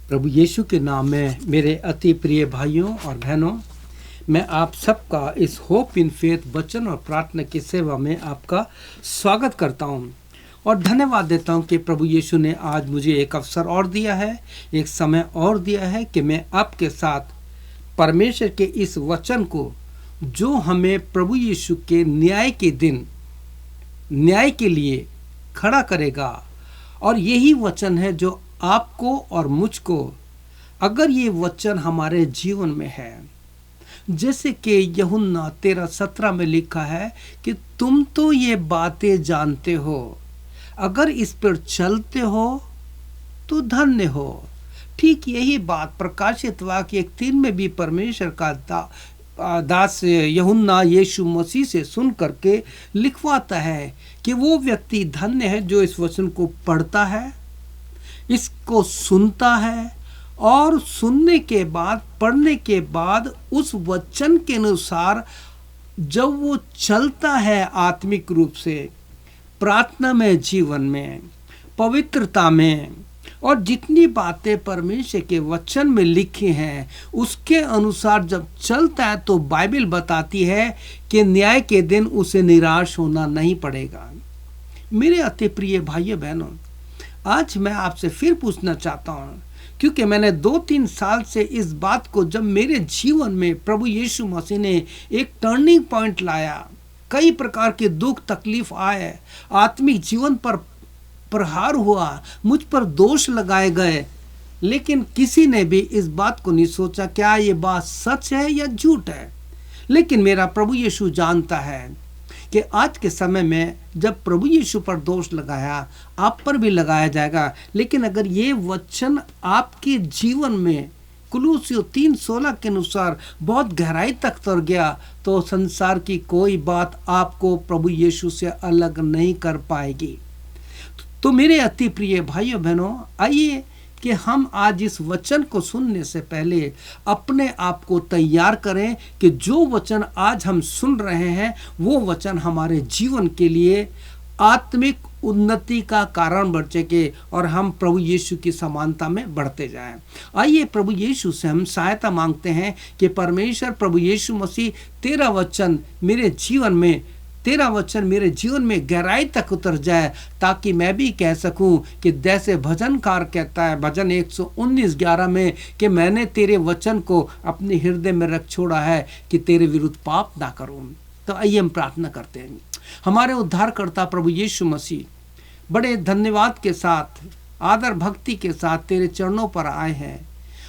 प्रभु यीशु के नाम में मेरे अति प्रिय भाइयों और बहनों, मैं आप सबका इस होप इन फेथ वचन और प्रार्थना की सेवा में आपका स्वागत करता हूं और धन्यवाद देता हूं कि प्रभु यीशु ने आज मुझे एक अवसर और दिया है, एक समय और दिया है कि मैं आपके साथ परमेश्वर के इस वचन को, जो हमें प्रभु यीशु के न्याय के दिन न्याय के लिए खड़ा करेगा, और यही वचन है जो आपको और मुझको, अगर ये वचन हमारे जीवन में है, जैसे कि यूहन्ना 13:17 में लिखा है कि तुम तो ये बातें जानते हो, अगर इस पर चलते हो तो धन्य हो। ठीक यही बात प्रकाशित वाक्य 1:3 में भी परमेश्वर का दास यूहन्ना यीशु मसीह से सुन करके लिखवाता है कि वो व्यक्ति धन्य है जो इस वचन को पढ़ता है, इसको सुनता है और सुनने के बाद, पढ़ने के बाद उस वचन के अनुसार जब वो चलता है आत्मिक रूप से, प्रार्थना में, जीवन में, पवित्रता में, और जितनी बातें परमेश्वर के वचन में लिखी हैं उसके अनुसार जब चलता है तो बाइबल बताती है कि न्याय के दिन उसे निराश होना नहीं पड़ेगा। मेरे अति प्रिय भाइयों बहनों, आज मैं आपसे फिर पूछना चाहता हूँ, क्योंकि मैंने 2-3 साल से इस बात को, जब मेरे जीवन में प्रभु यीशु मसीह ने एक टर्निंग पॉइंट लाया, कई प्रकार के दुख तकलीफ आए, आत्मिक जीवन पर प्रहार हुआ, मुझ पर दोष लगाए गए, लेकिन किसी ने भी इस बात को नहीं सोचा क्या ये बात सच है या झूठ है। लेकिन मेरा प्रभु यीशु जानता है कि आज के समय में जब प्रभु यीशु पर दोष लगाया, आप पर भी लगाया जाएगा। लेकिन अगर ये वचन आपके जीवन में कुलूसियों 3:16 के अनुसार बहुत गहराई तक उतर गया तो संसार की कोई बात आपको प्रभु यीशु से अलग नहीं कर पाएगी। तो मेरे अति प्रिय भाइयों बहनों, आइए कि हम आज इस वचन को सुनने से पहले अपने आप को तैयार करें कि जो वचन आज हम सुन रहे हैं वो वचन हमारे जीवन के लिए आत्मिक उन्नति का कारण बन सके और हम प्रभु यीशु की समानता में बढ़ते जाएं। आइए प्रभु यीशु से हम सहायता मांगते हैं कि परमेश्वर प्रभु यीशु मसीह तेरा वचन मेरे जीवन में गहराई तक उतर जाए, ताकि मैं भी कह सकूं कि जैसे भजनकार कहता है भजन 119:11 में कि मैंने तेरे वचन को अपने हृदय में रख छोड़ा है कि तेरे विरुद्ध पाप ना करूं। तो आइए हम प्रार्थना करते हैं। हमारे उद्धारकर्ता प्रभु यीशु मसीह, बड़े धन्यवाद के साथ, आदर भक्ति के साथ तेरे चरणों पर आए हैं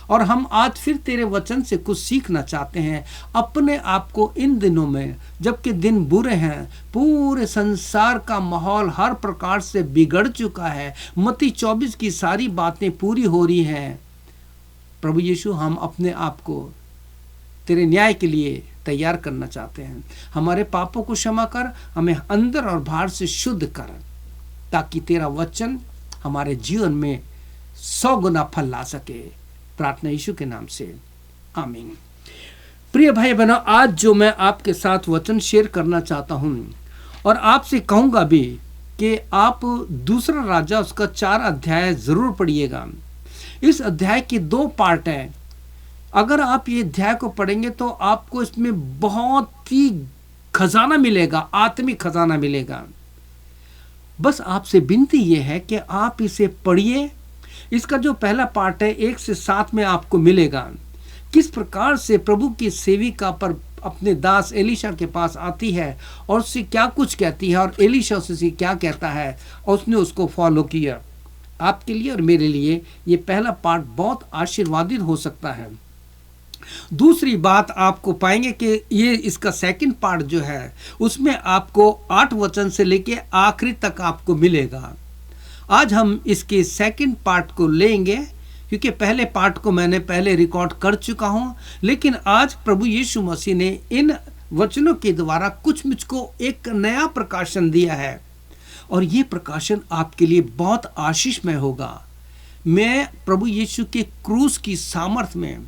और हम आज फिर तेरे वचन से कुछ सीखना चाहते हैं। अपने आप को इन दिनों में, जबकि दिन बुरे हैं, पूरे संसार का माहौल हर प्रकार से बिगड़ चुका है, मत्ती 24 की सारी बातें पूरी हो रही हैं, प्रभु यीशु हम अपने आप को तेरे न्याय के लिए तैयार करना चाहते हैं। हमारे पापों को क्षमा कर, हमें अंदर और बाहर से शुद्ध कर, ताकि तेरा वचन हमारे जीवन में 100 गुना फल ला सके। प्रार्थना यीशु के नाम से, आमीन। प्रिय भाई बहनों, आज जो मैं आपके साथ वचन शेयर करना चाहता हूं और आपसे कहूंगा भी कि आप दूसरा राजा उसका 4 अध्याय जरूर पढ़िएगा। इस अध्याय के 2 पार्ट हैं। अगर आप ये अध्याय को पढ़ेंगे तो आपको इसमें बहुत ही खजाना मिलेगा, आत्मिक खजाना मिलेगा। बस आपसे विनती ये है कि आप इसे पढ़िए। इसका जो पहला पार्ट है 1 से 7 में आपको मिलेगा किस प्रकार से प्रभु की सेविका पर अपने दास एलीशा के पास आती है और उससे क्या कुछ कहती है और एलीशा उससे क्या कहता है और उसने उसको फॉलो किया। आपके लिए और मेरे लिए ये पहला पार्ट बहुत आशीर्वादित हो सकता है। दूसरी बात आपको पाएंगे कि ये इसका सेकंड पार्ट जो है उसमें आपको 8 वचन से लेके आखिरी तक आपको मिलेगा। आज हम इसके सेकंड पार्ट को लेंगे, क्योंकि पहले पार्ट को मैंने पहले रिकॉर्ड कर चुका हूं, लेकिन आज प्रभु यीशु मसीह ने इन वचनों के द्वारा कुछ मुझको एक नया प्रकाशन दिया है और ये प्रकाशन आपके लिए बहुत आशीषमय होगा। मैं प्रभु यीशु के क्रूस की सामर्थ्य में,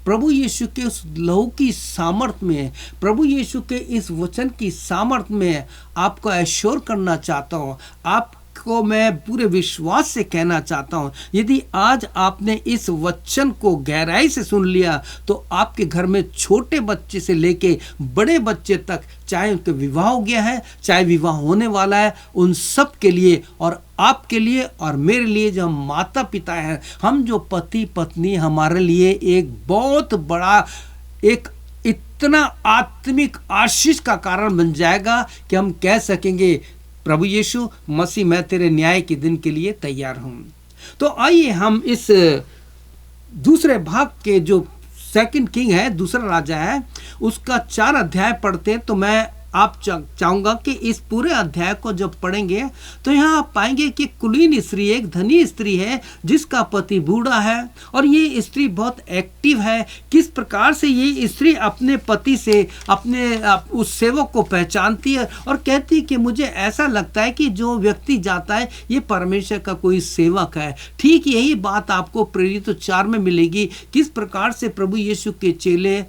प्रभु यीशु के उस लहू की सामर्थ्य में, प्रभु यीशु के इस वचन की सामर्थ्य में आपको एश्योर करना चाहता हूँ, आप को मैं पूरे विश्वास से कहना चाहता हूं, यदि आज आपने इस वचन को गहराई से सुन लिया तो आपके घर में छोटे बच्चे से लेके बड़े बच्चे तक, चाहे उनका विवाह हो गया है, चाहे विवाह होने वाला है, उन सब के लिए और आपके लिए और मेरे लिए, जो हम माता पिता हैं, हम जो पति पत्नी, हमारे लिए एक बहुत बड़ा, एक इतना आत्मिक आशीष का कारण बन जाएगा कि हम कह सकेंगे, प्रभु यीशु मसीह, मैं तेरे न्याय के दिन के लिए तैयार हूं। तो आइए हम इस दूसरे भाग के, जो सेकंड किंग है, दूसरा राजा है, उसका 4 अध्याय पढ़ते हैं। तो मैं आप चाहूंगा कि इस पूरे अध्याय को जब पढ़ेंगे तो यहाँ आप पाएंगे कि कुलीन स्त्री एक धनी स्त्री है जिसका पति बूढ़ा है, और ये स्त्री बहुत एक्टिव है। किस प्रकार से ये स्त्री अपने पति से, अपने उस सेवक को पहचानती है और कहती है कि मुझे ऐसा लगता है कि जो व्यक्ति जाता है ये परमेश्वर का कोई सेवक है। ठीक यही बात आपको प्रेरित 4 में मिलेगी, किस प्रकार से प्रभु यीशु के चेले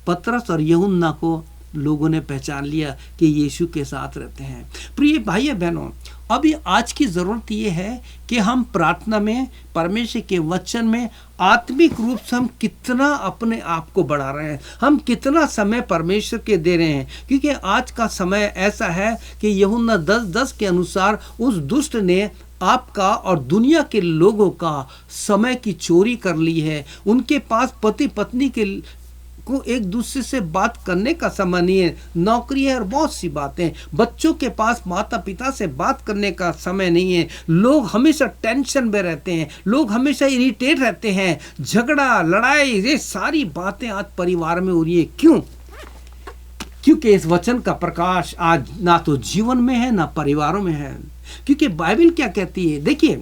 पतरस और यूहन्ना को लोगों ने पहचान लिया कि यीशु के साथ रहते हैं। प्रिय भाइयों बहनों, अभी आज की ज़रूरत ये है कि हम प्रार्थना में, परमेश्वर के वचन में आत्मिक रूप से हम कितना अपने आप को बढ़ा रहे हैं, हम कितना समय परमेश्वर के दे रहे हैं। क्योंकि आज का समय ऐसा है कि यूहन्ना 10:10 के अनुसार उस दुष्ट ने आपका और दुनिया के लोगों का समय की चोरी कर ली है। उनके पास पति पत्नी के को एक दूसरे से बात करने का समय नहीं है, नौकरी है और बहुत सी बातें। बच्चों के पास माता पिता से बात करने का समय नहीं है। लोग हमेशा टेंशन में रहते हैं, लोग हमेशा इरिटेट रहते हैं, झगड़ा लड़ाई, ये सारी बातें आज परिवार में हो रही है। क्यों? क्योंकि इस वचन का प्रकाश आज ना तो जीवन में है ना परिवारों में है। क्योंकि बाइबल क्या कहती है, देखिए,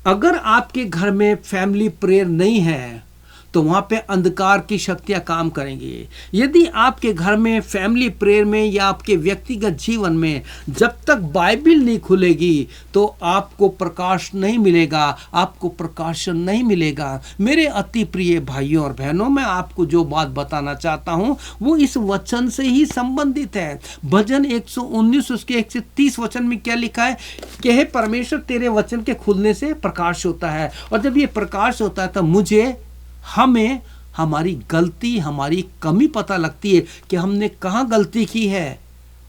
अगर आपके घर में फैमिली प्रेयर नहीं है तो वहाँ पे अंधकार की शक्तियाँ काम करेंगी। यदि आपके घर में फैमिली प्रेयर में या आपके व्यक्तिगत जीवन में जब तक बाइबल नहीं खुलेगी तो आपको प्रकाश नहीं मिलेगा, आपको प्रकाशन नहीं मिलेगा। मेरे अति प्रिय भाइयों और बहनों, मैं आपको जो बात बताना चाहता हूँ वो इस वचन से ही संबंधित है। भजन 119 उसके 130 वचन में क्या लिखा है कि हे परमेश्वर, तेरे वचन के खुलने से प्रकाश होता है, और जब ये प्रकाश होता है तब हमें हमारी गलती, हमारी कमी पता लगती है कि हमने कहाँ गलती की है।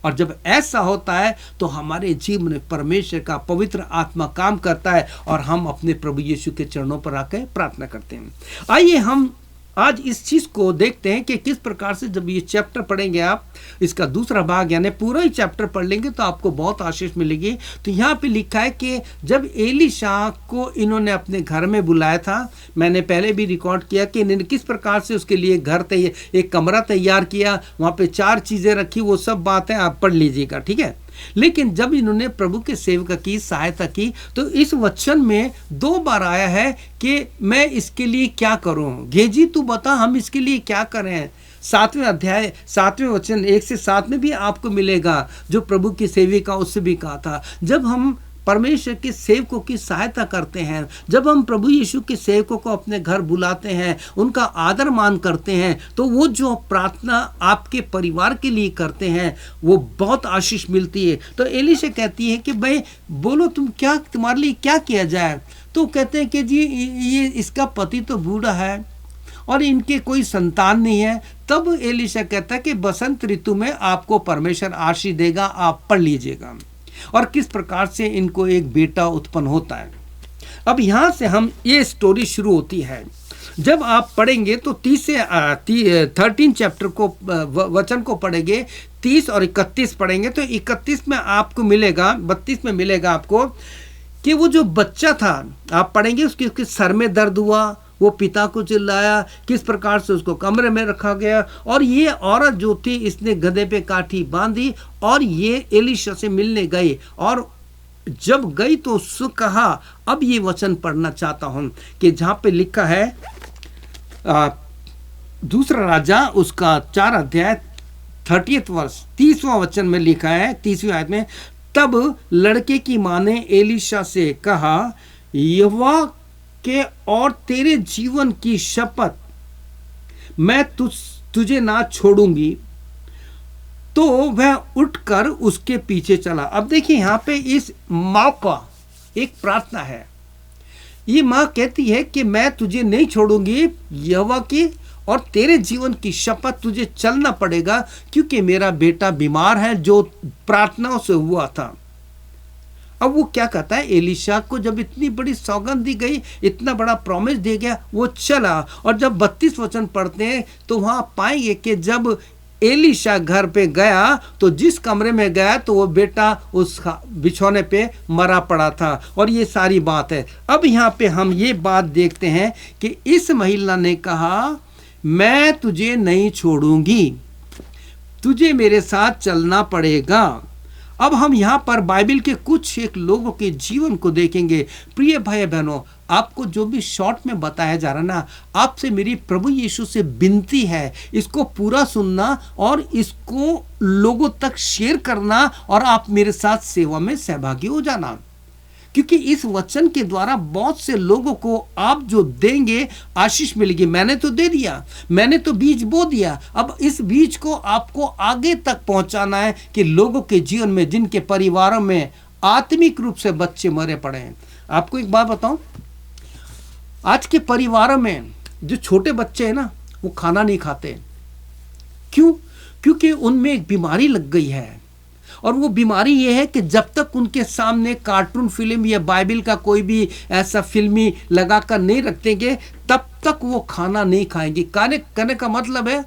और जब ऐसा होता है तो हमारे जीवन में परमेश्वर का पवित्र आत्मा काम करता है और हम अपने प्रभु यीशु के चरणों पर आकर प्रार्थना करते हैं। आइए हम आज इस चीज़ को देखते हैं कि किस प्रकार से जब ये चैप्टर पढ़ेंगे, आप इसका दूसरा भाग यानी पूरा ही चैप्टर पढ़ लेंगे तो आपको बहुत आशीष मिलेगी। तो यहाँ पे लिखा है कि जब एलीशा को इन्होंने अपने घर में बुलाया था, मैंने पहले भी रिकॉर्ड किया कि इन्होंने किस प्रकार से उसके लिए घर तैयार, एक कमरा तैयार किया, वहाँ पे 4 चीज़ें रखी, वो सब बातें आप पढ़ लीजिएगा, ठीक है। लेकिन जब इन्होंने प्रभु के सेवक की सहायता की तो इस वचन में 2 बार आया है कि मैं इसके लिए क्या करूं। गेजी तू बता हम इसके लिए क्या करें। 7वें अध्याय 7वें वचन 1 से 7 में भी आपको मिलेगा, जो प्रभु की सेविका उससे भी कहा था। जब हम परमेश्वर के सेवकों की सहायता करते हैं, जब हम प्रभु यीशु के सेवकों को अपने घर बुलाते हैं, उनका आदर मान करते हैं, तो वो जो प्रार्थना आपके परिवार के लिए करते हैं वो बहुत आशीष मिलती है। तो एलीशा कहती है कि भाई बोलो तुम्हारे लिए क्या किया जाए। तो कहते हैं कि जी ये इसका पति तो बूढ़ा है और इनके कोई संतान नहीं है। तब एलीशा कहता है कि बसंत ऋतु में आपको परमेश्वर आशीष देगा, आप पढ़ लीजिएगा। और किस प्रकार से इनको एक बेटा उत्पन्न होता है। अब यहाँ से हम ये स्टोरी शुरू होती है। जब आप पढ़ेंगे तो 30 से 13 चैप्टर को वचन को पढ़ेंगे, 30 और 31 पढ़ेंगे तो 31 में आपको मिलेगा, 32 में मिलेगा आपको कि वो जो बच्चा था, आप पढ़ेंगे उसके सर में दर्द हुआ, वो पिता को चिल्लाया, किस प्रकार से उसको कमरे में रखा गया। और ये औरत जो थी इसने गधे पे काठी बांधी और ये एलीशा से मिलने गई, और जब गई तो उससे कहा, अब ये वचन पढ़ना चाहता हूं कि जहां पे लिखा है दूसरा राजा उसका 4 अध्याय 30 वर्ष 30वां वचन में लिखा है 30वीं आयत में, तब लड़के की मां ने एलीशा से कहा, यहोवा के और तेरे जीवन की शपथ मैं तुझे ना छोड़ूंगी, तो वह उठकर उसके पीछे चला। अब देखिए यहाँ पे इस माँ का एक प्रार्थना है। ये माँ कहती है कि मैं तुझे नहीं छोड़ूंगी, यहोवा की और तेरे जीवन की शपथ, तुझे चलना पड़ेगा क्योंकि मेरा बेटा बीमार है, जो प्रार्थनाओं से हुआ था। अब वो क्या कहता है, एलीशा को जब इतनी बड़ी सौगंध दी गई, इतना बड़ा प्रॉमिस दिया गया, वो चला। और जब 32 वचन पढ़ते हैं तो वहां पाएंगे कि जब एलीशा घर पे गया तो जिस कमरे में गया तो वो बेटा उस बिछौने पे मरा पड़ा था। और ये सारी बात है। अब यहाँ पे हम ये बात देखते हैं कि इस महिला ने कहा, मैं तुझे नहीं छोड़ूंगी, तुझे मेरे साथ चलना पड़ेगा। अब हम यहाँ पर बाइबल के कुछ एक लोगों के जीवन को देखेंगे। प्रिय भाई बहनों, आपको जो भी शॉर्ट में बताया जा रहा ना, आपसे मेरी प्रभु यीशु से विनती है, इसको पूरा सुनना और इसको लोगों तक शेयर करना और आप मेरे साथ सेवा में सहभागी हो जाना। क्योंकि इस वचन के द्वारा बहुत से लोगों को आप जो देंगे आशीष मिलेगी। मैंने तो दे दिया, मैंने तो बीज बो दिया, अब इस बीज को आपको आगे तक पहुंचाना है कि लोगों के जीवन में, जिनके परिवारों में आत्मिक रूप से बच्चे मरे पड़े हैं। आपको एक बात बताऊं, आज के परिवारों में जो छोटे बच्चे हैं ना, वो खाना नहीं खाते। क्यों? क्योंकि उनमें एक बीमारी लग गई है। और वो बीमारी ये है कि जब तक उनके सामने कार्टून फिल्म या बाइबल का कोई भी ऐसा फिल्मी लगाकर नहीं रखेंगे, तब तक वो खाना नहीं खाएंगे। कहने का मतलब है,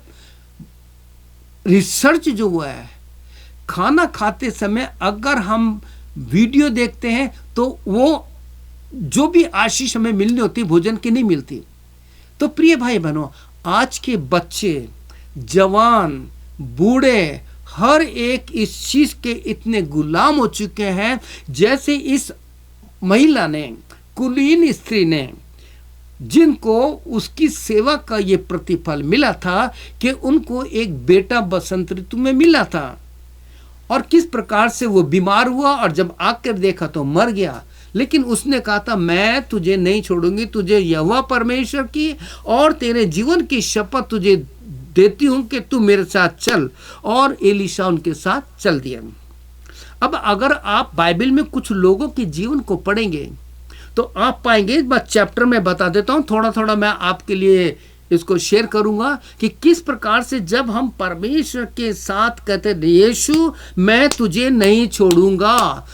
रिसर्च जो हुआ है, खाना खाते समय अगर हम वीडियो देखते हैं तो वो जो भी आशीष हमें मिलनी होती है भोजन की नहीं मिलती। तो प्रिय भाई बहनों, आज के बच्चे, जवान, बूढ़े, हर एक इस चीज के इतने गुलाम हो चुके हैं, जैसे इस महिला ने, कुलीन स्त्री ने, जिनको उसकी सेवा का ये प्रतिफल मिला था कि उनको एक बेटा बसंत ऋतु में मिला था। और किस प्रकार से वो बीमार हुआ और जब आकर देखा तो मर गया। लेकिन उसने कहा था, मैं तुझे नहीं छोड़ूंगी, तुझे यहोवा परमेश्वर की और तेरे जीवन की शपथ तुझे देती हूं कि तू मेरे साथ चल। और एलीशा उनके साथ चल दिया। अब अगर आप बाइबल में कुछ लोगों के जीवन को पढ़ेंगे तो आप पाएंगे, बस चैप्टर में बता देता हूं, थोड़ा थोड़ा मैं आपके लिए इसको शेयर करूंगा कि किस प्रकार से जब हम परमेश्वर के साथ कहते, यीशु मैं तुझे नहीं छोड़ूंगा,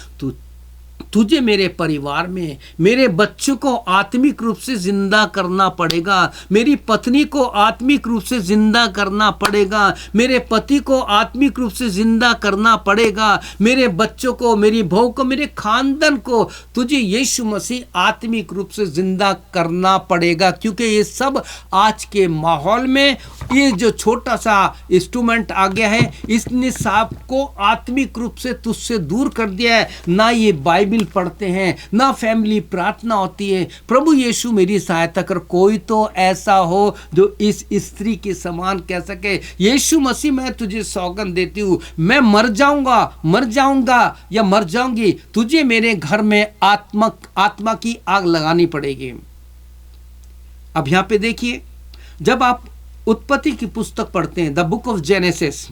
तुझे मेरे परिवार में, मेरे बच्चों को आत्मिक रूप से जिंदा करना पड़ेगा, मेरी पत्नी को आत्मिक रूप से जिंदा करना पड़ेगा, मेरे पति को आत्मिक रूप से जिंदा करना पड़ेगा, मेरे बच्चों को, मेरी बहू को, मेरे खानदान को, तुझे यीशु मसीह आत्मिक रूप से जिंदा करना पड़ेगा। क्योंकि ये सब आज के माहौल में, ये जो छोटा सा इंस्ट्रूमेंट आ गया है, इसने सबको आत्मिक रूप से तुझसे दूर कर दिया है। ना ये बाइबल पढ़ते हैं, ना फैमिली प्रार्थना होती है। प्रभु यीशु मेरी सहायता कर। कोई तो ऐसा हो जो इस स्त्री के समान कह सके, यीशु मसीह मैं तुझे सौगंध देती हूँ, मैं मर जाऊंगा या मर जाऊंगी, तुझे मेरे घर में आत्मा की आग लगानी पड़ेगी। अब यहां पे देखिए, जब आप उत्पत्ति की पुस्तक पढ़ते हैं, द बुक ऑफ जेनेसिस,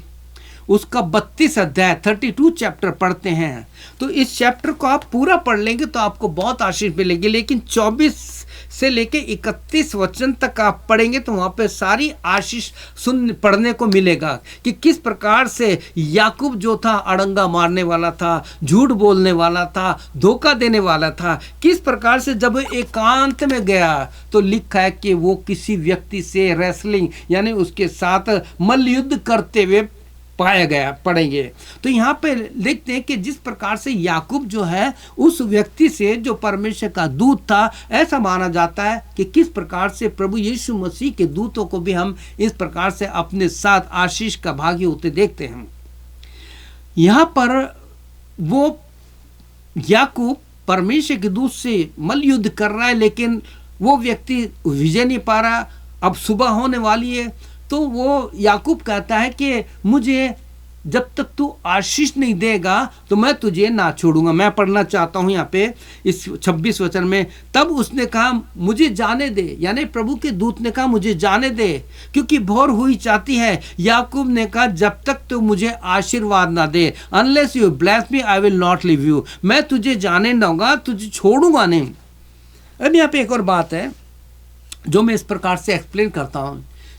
उसका 32 अध्याय 32 चैप्टर पढ़ते हैं, तो इस चैप्टर को आप पूरा पढ़ लेंगे तो आपको बहुत आशीष मिलेगी। लेकिन 24 से लेके 31 वचन तक आप पढ़ेंगे तो वहां पे सारी आशीष पढ़ने को मिलेगा कि किस प्रकार से याकूब जो था अड़ंगा मारने वाला था, झूठ बोलने वाला था, धोखा देने वाला था, किस प्रकार से जब एकांत में गया तो लिखा है कि वो किसी व्यक्ति से रेसलिंग यानी उसके साथ मल्ल युद्ध करते हुए पाया गया। पढ़ेंगे तो यहाँ पे लिखते हैं कि जिस प्रकार से याकूब जो है उस व्यक्ति से जो परमेश्वर का दूत था, ऐसा माना जाता है कि किस प्रकार से प्रभु यीशु मसीह के दूतों को भी हम इस प्रकार से अपने साथ आशीष का भागी होते देखते हैं। यहाँ पर वो याकूब परमेश्वर के दूत से मल्ल युद्ध कर रहा है, लेकिन वो व्यक्ति विजय नहीं पा रहा। अब सुबह होने वाली है तो वो याकूब कहता है कि मुझे जब तक तू आशीष नहीं देगा तो मैं तुझे ना छोड़ूंगा। मैं पढ़ना चाहता हूं यहाँ पे इस 26 वचन में, तब उसने कहा मुझे जाने दे, यानी प्रभु के दूत ने कहा मुझे जाने दे, क्योंकि भोर हुई चाहती है। याकूब ने कहा जब तक तू मुझे आशीर्वाद ना दे, unless you bless me I will not leave you, मैं तुझे जाने दूंगा, तुझे छोड़ूंगा नहीं। अब यहाँ पे एक और बात है जो मैं इस प्रकार से एक्सप्लेन करता हूं,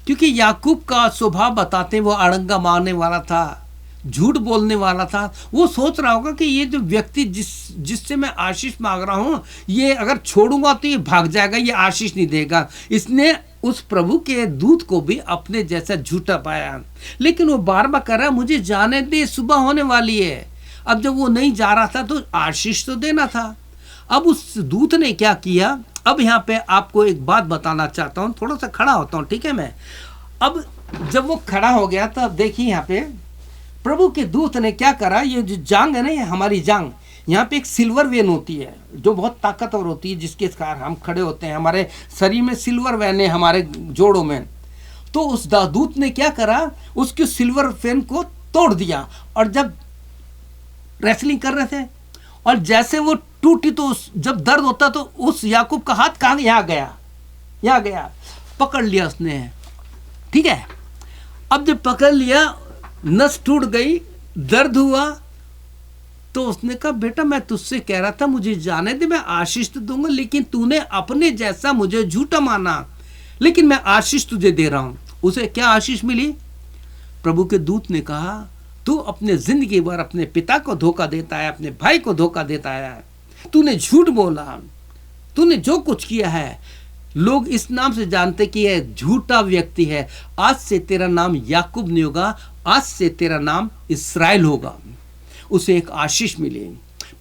क्योंकि याकूब का स्वभाव बताते हैं वो अड़ंगा मारने वाला था, झूठ बोलने वाला था। वो सोच रहा होगा कि ये जो व्यक्ति जिससे मैं आशीष मांग रहा हूं, ये अगर छोड़ूंगा तो ये भाग जाएगा, ये आशीष नहीं देगा। इसने उस प्रभु के दूत को भी अपने जैसा झूठा पाया, लेकिन वो बार बार कह रहा है मुझे जाने दे, सुबह होने वाली है। अब जब वो नहीं जा रहा था तो आशीष तो देना था। अब उस दूत ने क्या किया, अब यहाँ पे आपको एक बात बताना चाहता हूँ, थोड़ा सा खड़ा होता हूँ, ठीक है। मैं अब जब वो खड़ा हो गया तो अब देखिए यहाँ पे प्रभु के दूत ने क्या करा, ये जो जांग है ना, ये हमारी जांग, यहाँ पे एक सिल्वर वेन होती है जो बहुत ताकतवर होती है, जिसके कारण हम खड़े होते हैं। हमारे शरीर में सिल्वर वेन है, हमारे जोड़ों में। तो उस दूत ने क्या करा, उसकी सिल्वर वेन को तोड़ दिया, और जब रेसलिंग कर रहे थे और जैसे वो टूटी तो जब दर्द होता तो उस याकूब का हाथ कहाँ, यहाँ गया, पकड़ लिया उसने, ठीक है। अब जब पकड़ लिया, नस टूट गई, दर्द हुआ, तो उसने कहा बेटा मैं तुझसे कह रहा था मुझे जाने दे, मैं आशीष तो दूंगा, लेकिन तूने अपने जैसा मुझे झूठा माना, लेकिन मैं आशीष तुझे दे रहा हूं। उसे क्या आशीष मिली? प्रभु के दूत ने कहा तू अपने जिंदगी भर अपने पिता को धोखा देता है, अपने भाई को धोखा देता है, तूने झूठ बोला, तूने जो कुछ किया है, लोग इस नाम से जानते कि यह झूठा व्यक्ति है। आज से तेरा नाम याकूब नहीं होगा, आज से तेरा नाम इस्राएल होगा। उसे एक आशीष मिली।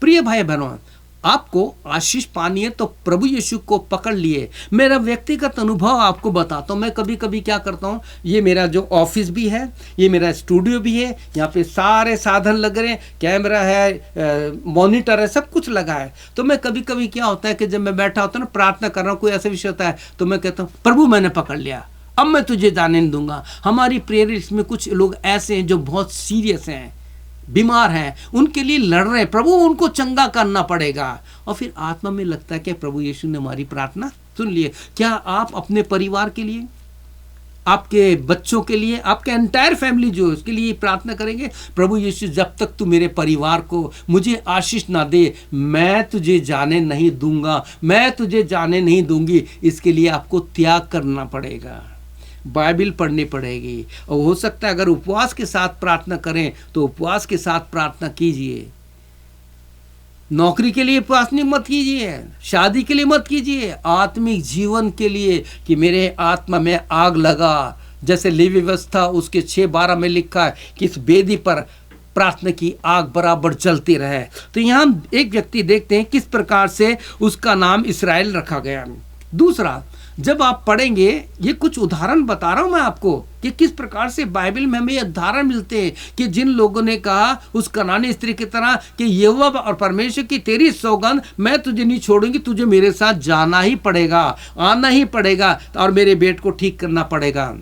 प्रिय भाई बहनों, आपको आशीष पानी है तो प्रभु यीशु को पकड़ लिए। मेरा व्यक्तिगत अनुभव आपको बताता हूँ। मैं कभी कभी क्या करता हूँ, ये मेरा जो ऑफिस भी है, ये मेरा स्टूडियो भी है, यहाँ पे सारे साधन लग रहे हैं, कैमरा है, मॉनिटर है, सब कुछ लगा है। तो मैं कभी कभी क्या होता है कि जब मैं बैठा होता हूँ ना, प्रार्थना कर रहा हूँ, कोई ऐसा विषय होता है, तो मैं कहता हूँ प्रभु मैंने पकड़ लिया, अब मैं तुझे जाने नहीं दूंगा। हमारी प्रेयर लिस्ट में कुछ लोग ऐसे हैं जो बहुत सीरियस हैं, बीमार हैं, उनके लिए लड़ रहे हैं, प्रभु उनको चंगा करना पड़ेगा। और फिर आत्मा में लगता है कि प्रभु यीशु ने हमारी प्रार्थना सुन ली। क्या आप अपने परिवार के लिए, आपके बच्चों के लिए, आपके एंटायर फैमिली जो है उसके लिए प्रार्थना करेंगे, प्रभु यीशु जब तक तू मेरे परिवार को मुझे आशीष ना दे, मैं तुझे जाने नहीं दूंगा, मैं तुझे जाने नहीं दूंगी। इसके लिए आपको त्याग करना पड़ेगा, बाइबल पढ़नी पड़ेगी, और हो सकता है अगर उपवास के साथ प्रार्थना करें तो उपवास के साथ प्रार्थना कीजिए। नौकरी के लिए उपवास नहीं मत कीजिए, शादी के लिए मत कीजिए, आत्मिक जीवन के लिए कि मेरे आत्मा में आग लगा, जैसे लेवी व्यवस्था उसके 6:12 में लिखा है कि इस वेदी पर प्रार्थना की आग बराबर जलती रहे। तो यहाँ हम एक व्यक्ति देखते हैं किस प्रकार से उसका नाम इस्राएल रखा गया। दूसरा, जब आप पढ़ेंगे, ये कुछ उदाहरण बता रहा हूं मैं आपको कि किस प्रकार से बाइबल में हमें उदाहरण मिलते हैं कि जिन लोगों ने कहा उस कनानी स्त्री की तरह कि यहोवा और परमेश्वर की तेरी सौगंध, मैं तुझे नहीं छोड़ूंगी, तुझे मेरे साथ जाना ही पड़ेगा, आना ही पड़ेगा, और मेरे बेटे को ठीक करना पड़ेगा।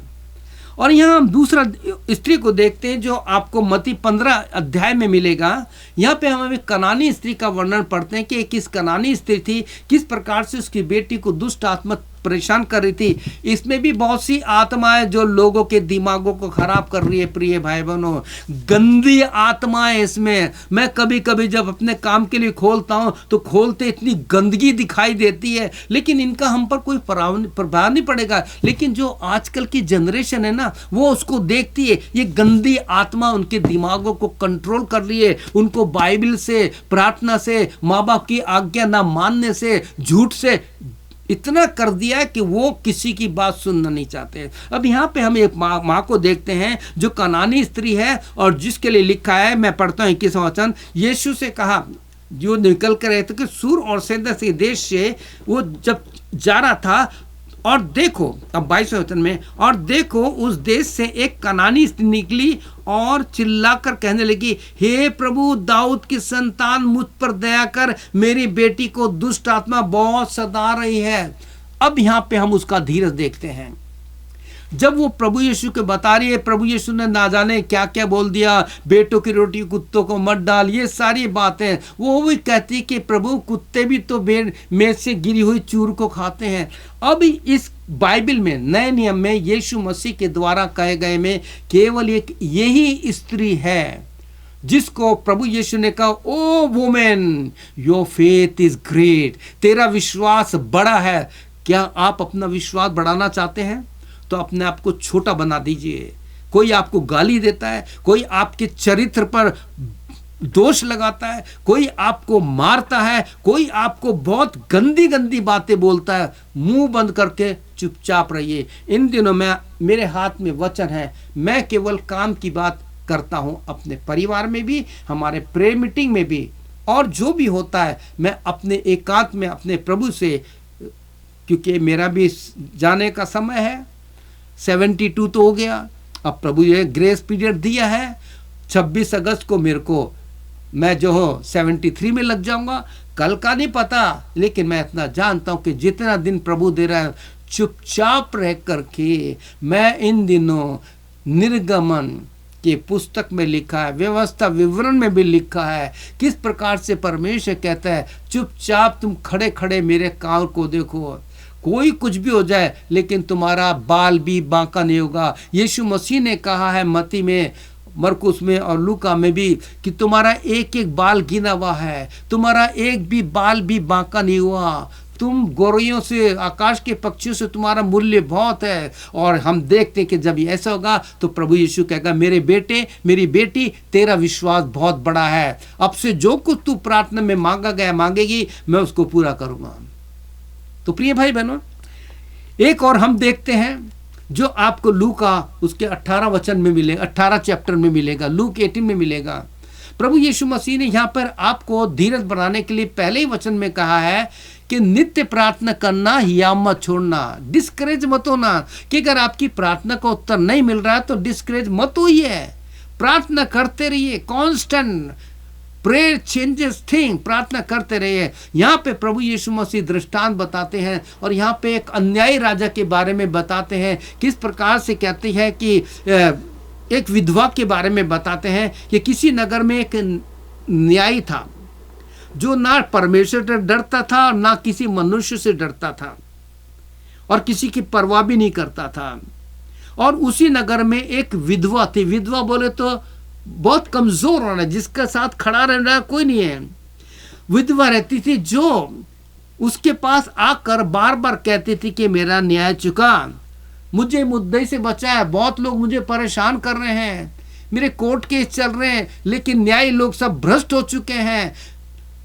और यहाँ हम दूसरा स्त्री को देखते हैं जो आपको मत्ती 15 अध्याय में मिलेगा। यहाँ पे हम एक कनानी स्त्री का वर्णन पढ़ते हैं कि किस कनानी स्त्री थी, किस प्रकार से उसकी बेटी को दुष्ट आत्मा परेशान कर रही थी। इसमें भी बहुत सी आत्माएं जो लोगों के दिमागों को खराब कर रही है। प्रिय भाई बहनों, गंदी आत्माएं इसमें। मैं कभी कभी जब अपने काम के लिए खोलता हूं तो खोलते इतनी गंदगी दिखाई देती है, लेकिन इनका हम पर कोई प्रभाव नहीं पड़ेगा। लेकिन जो आजकल की जनरेशन है ना, वो उसको देखती है, ये गंदी आत्मा उनके दिमागों को कंट्रोल कर रही है। उनको बाइबल से, प्रार्थना से, माँ बाप की आज्ञा ना मानने से, झूठ से इतना कर दिया है कि वो किसी की बात सुनना नहीं चाहते। अब यहाँ पे हम एक माँ को देखते हैं जो कनानी स्त्री है और जिसके लिए लिखा है, मैं पढ़ता हूँ 21वां वचन। यीशु से कहा, जो निकल कर रहे थे कि सूर और सैदा के देश से वो जब जा रहा था, और देखो, अब 22वें वचन में, और देखो उस देश से एक कनानी स्त्री निकली और चिल्लाकर कहने लगी, हे प्रभु दाऊद की संतान, मुझ पर दया कर, मेरी बेटी को दुष्ट आत्मा बहुत सता रही है। अब यहाँ पे हम उसका धीरज देखते हैं। जब वो प्रभु यीशु के बता रही है, प्रभु यीशु ने ना जाने क्या क्या बोल दिया, बेटों की रोटी कुत्तों को मत डाल, ये सारी बातें, वो भी कहती कि प्रभु कुत्ते भी तो मेज से गिरी हुई चूर को खाते हैं। अब इस बाइबल में, नए नियम में, यीशु मसीह के द्वारा कहे गए में केवल एक यही स्त्री है जिसको प्रभु यीशु ने कहा, o women your faith is great, तेरा विश्वास बड़ा है। क्या आप अपना विश्वास बढ़ाना चाहते हैं तो अपने आप को छोटा बना दीजिए। कोई आपको गाली देता है, कोई आपके चरित्र पर दोष लगाता है, कोई आपको मारता है, कोई आपको बहुत गंदी गंदी बातें बोलता है, मुंह बंद करके चुपचाप रहिए। इन दिनों में मेरे हाथ में वचन है, मैं केवल काम की बात करता हूं, अपने परिवार में भी, हमारे प्रेयर मीटिंग में भी, और जो भी होता है मैं अपने एकांत में अपने प्रभु से, क्योंकि मेरा भी जाने का समय है, 72 तो हो गया, अब प्रभु ये ग्रेस पीरियड दिया है, 26 अगस्त को मेरे को, मैं जो हूँ 73 में लग जाऊंगा, कल का नहीं पता, लेकिन मैं इतना जानता हूं कि जितना दिन प्रभु दे रहा है, चुपचाप रह करके मैं इन दिनों, निर्गमन के पुस्तक में लिखा है, व्यवस्था विवरण में भी लिखा है, किस प्रकार से परमेश्वर कहता है चुपचाप तुम खड़े खड़े मेरे काम को देखो, कोई कुछ भी हो जाए लेकिन तुम्हारा बाल भी बांका नहीं होगा। यीशु मसीह ने कहा है मत्ती में, मरकुस में और लूका में भी कि तुम्हारा एक एक बाल गिना हुआ है, तुम्हारा एक भी बाल भी बांका नहीं हुआ, तुम गोरियों से, आकाश के पक्षियों से तुम्हारा मूल्य बहुत है। और हम देखते हैं कि जब ऐसा होगा तो प्रभु यीशु कहेगा, मेरे बेटे मेरी बेटी, तेरा विश्वास बहुत बड़ा है, अब से जो कुछ तू प्रार्थना में मांगा गया मांगेगी, मैं उसको पूरा करूंगा। तो प्रिय भाई बहनों, एक और हम देखते हैं जो आपको लूका उसके 18 वचन में मिलेगा, 18 चैप्टर में मिलेगा, लूक 18 में मिलेगा। प्रभु यीशु मसीह ने यहाँ पर आपको धीरज बनाने के लिए पहले ही वचन में कहा है कि नित्य प्रार्थना करना, हियाव मत छोड़ना, डिस्करेज मत होना, कि अगर आपकी प्रार्थना का उत्तर नहीं मिल रहा है तो डिस्करेज मत होइए, प्रार्थना करते रहिए, कांस्टेंट प्रेयर चेंजेस थिंग, प्रार्थना करते रहिए। यहाँ पे प्रभु यीशु मसीह दृष्टांत बताते हैं और यहाँ पे एक अन्यायी राजा के बारे में बताते हैं, किस प्रकार से कहते हैं कि एक विधवा के बारे में बताते हैं कि किसी नगर में एक न्यायी था जो ना परमेश्वर से डरता था और ना किसी मनुष्य से डरता था और किसी की परवाह भी नहीं करता था। और उसी नगर में एक विधवा थी, विधवा बोले तो बहुत कमजोर होना, जिसके साथ खड़ा रहना कोई नहीं है, विधवा रहती थी, जो उसके पास आकर बार बार कहती थी कि मेरा न्याय चुका, मुझे मुद्दे से बचाया, बहुत लोग मुझे परेशान कर रहे हैं, मेरे कोर्ट केस चल रहे हैं, लेकिन न्यायी लोग सब भ्रष्ट हो चुके हैं,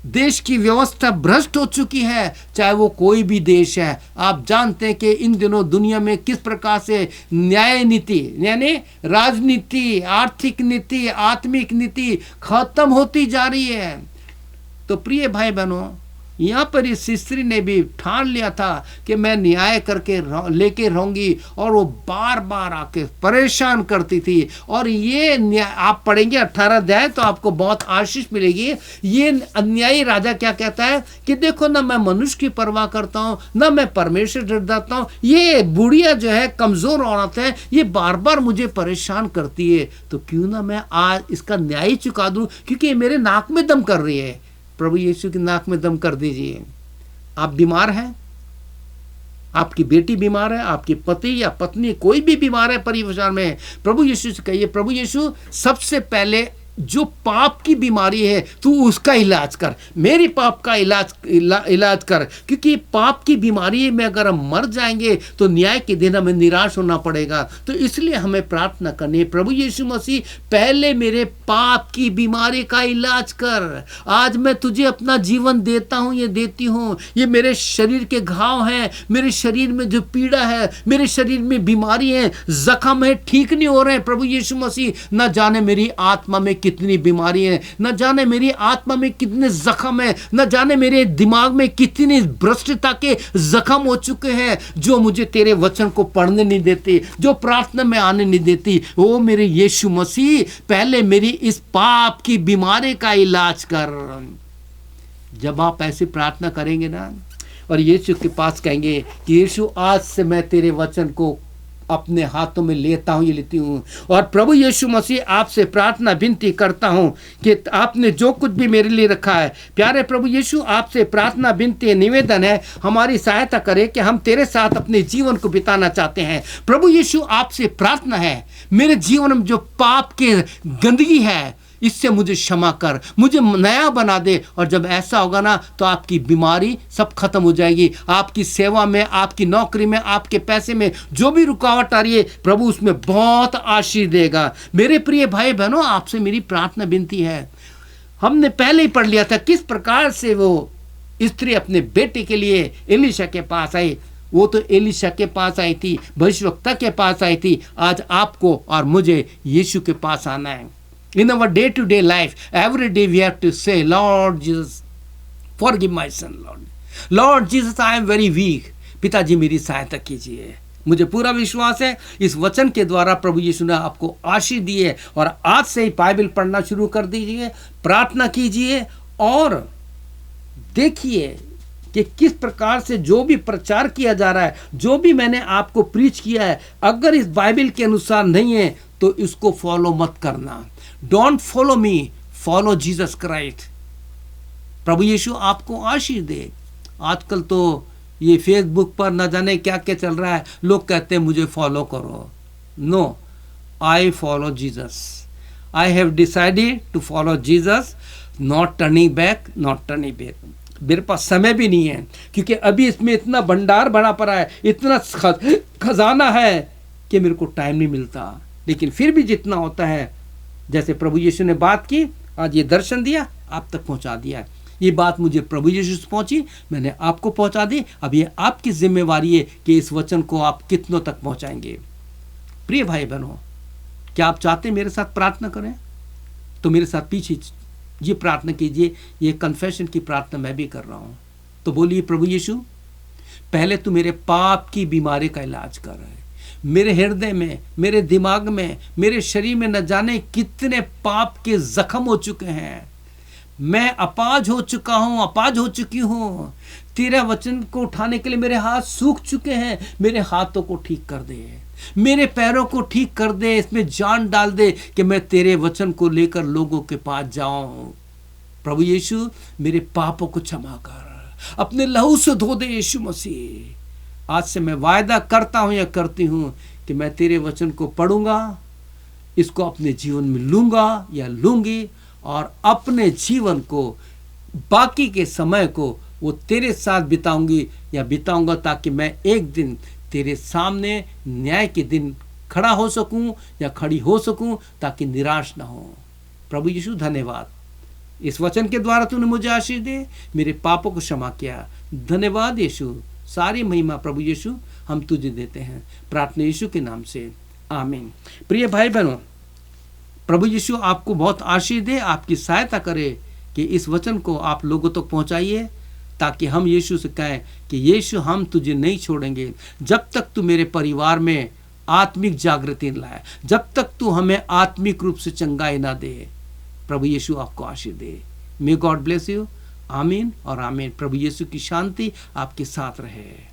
देश की व्यवस्था भ्रष्ट हो चुकी है, चाहे वो कोई भी देश है। आप जानते हैं कि इन दिनों दुनिया में किस प्रकार से न्याय नीति यानी राजनीति, आर्थिक नीति, आत्मिक नीति खत्म होती जा रही है। तो प्रिय भाई बहनों, यहाँ पर इस स्त्री ने भी ठान लिया था कि मैं न्याय करके लेके रहूंगी, और वो बार बार आके परेशान करती थी। और ये न्याय आप पढ़ेंगे 18 अध्याय तो आपको बहुत आशीष मिलेगी। ये अन्यायी राजा क्या कहता है कि देखो ना, मैं मनुष्य की परवाह करता हूँ, ना मैं परमेश्वर डर जाता हूँ, ये बुढ़िया जो है, कमजोर औरत है, ये बार बार मुझे परेशान करती है, तो क्यों ना मैं आज इसका न्याय चुका दूं, क्योंकि ये मेरे नाक में दम कर रही है। प्रभु यीशु की नाक में दम कर दीजिए। आप बीमार हैं, आपकी बेटी बीमार है, आपकी पति या पत्नी कोई भी बीमार है परिवार में, प्रभु यीशु से कहिए, प्रभु यीशु सबसे पहले जो पाप की बीमारी है तू उसका इलाज कर, मेरी पाप का इलाज कर, क्योंकि पाप की बीमारी में अगर हम मर जाएंगे तो न्याय के दिन हमें निराश होना पड़ेगा। तो इसलिए हमें प्रार्थना करनी है, प्रभु यीशु मसीह पहले मेरे पाप की बीमारी का इलाज कर। आज मैं तुझे अपना जीवन देता हूँ, ये देती हूँ, ये मेरे शरीर के घाव हैं, मेरे शरीर में जो पीड़ा है, मेरे शरीर में बीमारी है, जख्म है, ठीक नहीं हो रहे हैं। प्रभु यीशु मसीह न जाने मेरी आत्मा में कितनी बीमारी है, न जाने मेरी आत्मा में कितने जख्म है, न जाने मेरे दिमाग में कितनी भ्रष्टता के जख्म हो चुके हैं, जो मुझे तेरे वचन को पढ़ने नहीं देते, जो प्रार्थना में आने नहीं देती। ओ मेरे यीशु मसीह, पहले मेरी इस पाप की बीमारी का इलाज कर। जब आप ऐसी प्रार्थना करेंगे ना और यीशु के पास कहेंगे कि यीशु आज से मैं तेरे वचन को अपने हाथों में लेता हूँ, ये लेती हूँ। और प्रभु यीशु मसीह आपसे प्रार्थना विनती करता हूँ कि आपने जो कुछ भी मेरे लिए रखा है, प्यारे प्रभु यीशु आपसे प्रार्थना विनती निवेदन है, हमारी सहायता करे कि हम तेरे साथ अपने जीवन को बिताना चाहते हैं। प्रभु यीशु आपसे प्रार्थना है, मेरे जीवन में जो पाप के गंदगी है इससे मुझे क्षमा कर, मुझे नया बना दे। और जब ऐसा होगा ना तो आपकी बीमारी सब खत्म हो जाएगी। आपकी सेवा में, आपकी नौकरी में, आपके पैसे में जो भी रुकावट आ रही है, प्रभु उसमें बहुत आशीष देगा। मेरे प्रिय भाई बहनों, आपसे मेरी प्रार्थना विनती है, हमने पहले ही पढ़ लिया था किस प्रकार से वो स्त्री अपने बेटे के लिए एलीशा के पास आई। वो तो एलीशा के पास आई थी, भविष्यवक्ता के पास आई थी। आज आपको और मुझे यीशु के पास आना है। In our day-to-day life, every day we have to say, Lord Jesus, forgive my son, Lord. Lord Jesus, I am very weak. पिताजी मेरी सहायता कीजिए। मुझे पूरा विश्वास है इस वचन के द्वारा प्रभु यीशु ने आपको आशीष दी है। और आज से ही बाइबल पढ़ना शुरू कर दीजिए, प्रार्थना कीजिए और देखिए कि किस प्रकार से जो भी प्रचार किया जा रहा है, जो भी मैंने आपको प्रीच किया है, अगर इस बाइबल के अनुसार नहीं है तो इसको फॉलो मत करना। Don't follow me, follow Jesus Christ. प्रभु यीशु आपको आशीष दे। आजकल तो ये फेसबुक पर न जाने क्या क्या चल रहा है, लोग कहते हैं मुझे फॉलो करो। No, I follow Jesus. I have decided to follow Jesus, not turning back, not turning back. मेरे पास समय भी नहीं है क्योंकि अभी इसमें इतना भंडार भरा पड़ा है, इतना खजाना है कि मेरे को टाइम नहीं मिलता। लेकिन फिर भी जितना होता है, जैसे प्रभु यीशु ने बात की, आज ये दर्शन दिया, आप तक पहुंचा दिया। ये बात मुझे प्रभु यीशु से पहुंची, मैंने आपको पहुंचा दी। अब ये आपकी जिम्मेवारी है कि इस वचन को आप कितनों तक पहुंचाएंगे। प्रिय भाई बहनों, क्या आप चाहते हैं मेरे साथ प्रार्थना करें? तो मेरे साथ पीछे ये प्रार्थना कीजिए। ये कन्फेशन की प्रार्थना मैं भी कर रहा हूं। तो बोलिए, प्रभु यीशु, पहले तू मेरे पाप की बीमारी का इलाज कर रहा है। मेरे हृदय में, मेरे दिमाग में, मेरे शरीर में न जाने कितने पाप के जख्म हो चुके हैं। मैं अपाज हो चुका हूं, अपाज हो चुकी हूं। तेरा वचन को उठाने के लिए मेरे हाथ सूख चुके हैं। मेरे हाथों को ठीक कर दे, मेरे पैरों को ठीक कर दे, इसमें जान डाल दे कि मैं तेरे वचन को लेकर लोगों के पास जाऊं। प्रभु यीशु, मेरे पापों को क्षमा कर, अपने लहू से धो दे। यीशु मसीह, आज से मैं वायदा करता हूं या करती हूं कि मैं तेरे वचन को पढ़ूंगा, इसको अपने जीवन में लूंगा या लूंगी और अपने जीवन को, बाकी के समय को वो तेरे साथ बिताऊंगी या बिताऊंगा, ताकि मैं एक दिन तेरे सामने न्याय के दिन खड़ा हो सकूं या खड़ी हो सकूं, ताकि निराश ना हो। प्रभु यीशु, धन्यवाद, इस वचन के द्वारा तूने मुझे आशीष दे, मेरे पापों को क्षमा किया। धन्यवाद यीशु। सारी महिमा प्रभु यीशु हम तुझे देते हैं, प्रार्थना यीशु के नाम से, आमीन। प्रिय भाई बहनों, प्रभु यीशु आपको बहुत आशीष दे, आपकी सहायता करे कि इस वचन को आप लोगों तक पहुंचाइए, ताकि हम यीशु से कहें कि यीशु, हम तुझे नहीं छोड़ेंगे जब तक तू मेरे परिवार में आत्मिक जागृति न लाए, जब तक तू हमें आत्मिक रूप से चंगाई ना दे। प्रभु यीशु आपको आशीष दे। May God bless you. आमीन और आमीन। प्रभु यीशु की शांति आपके साथ रहे।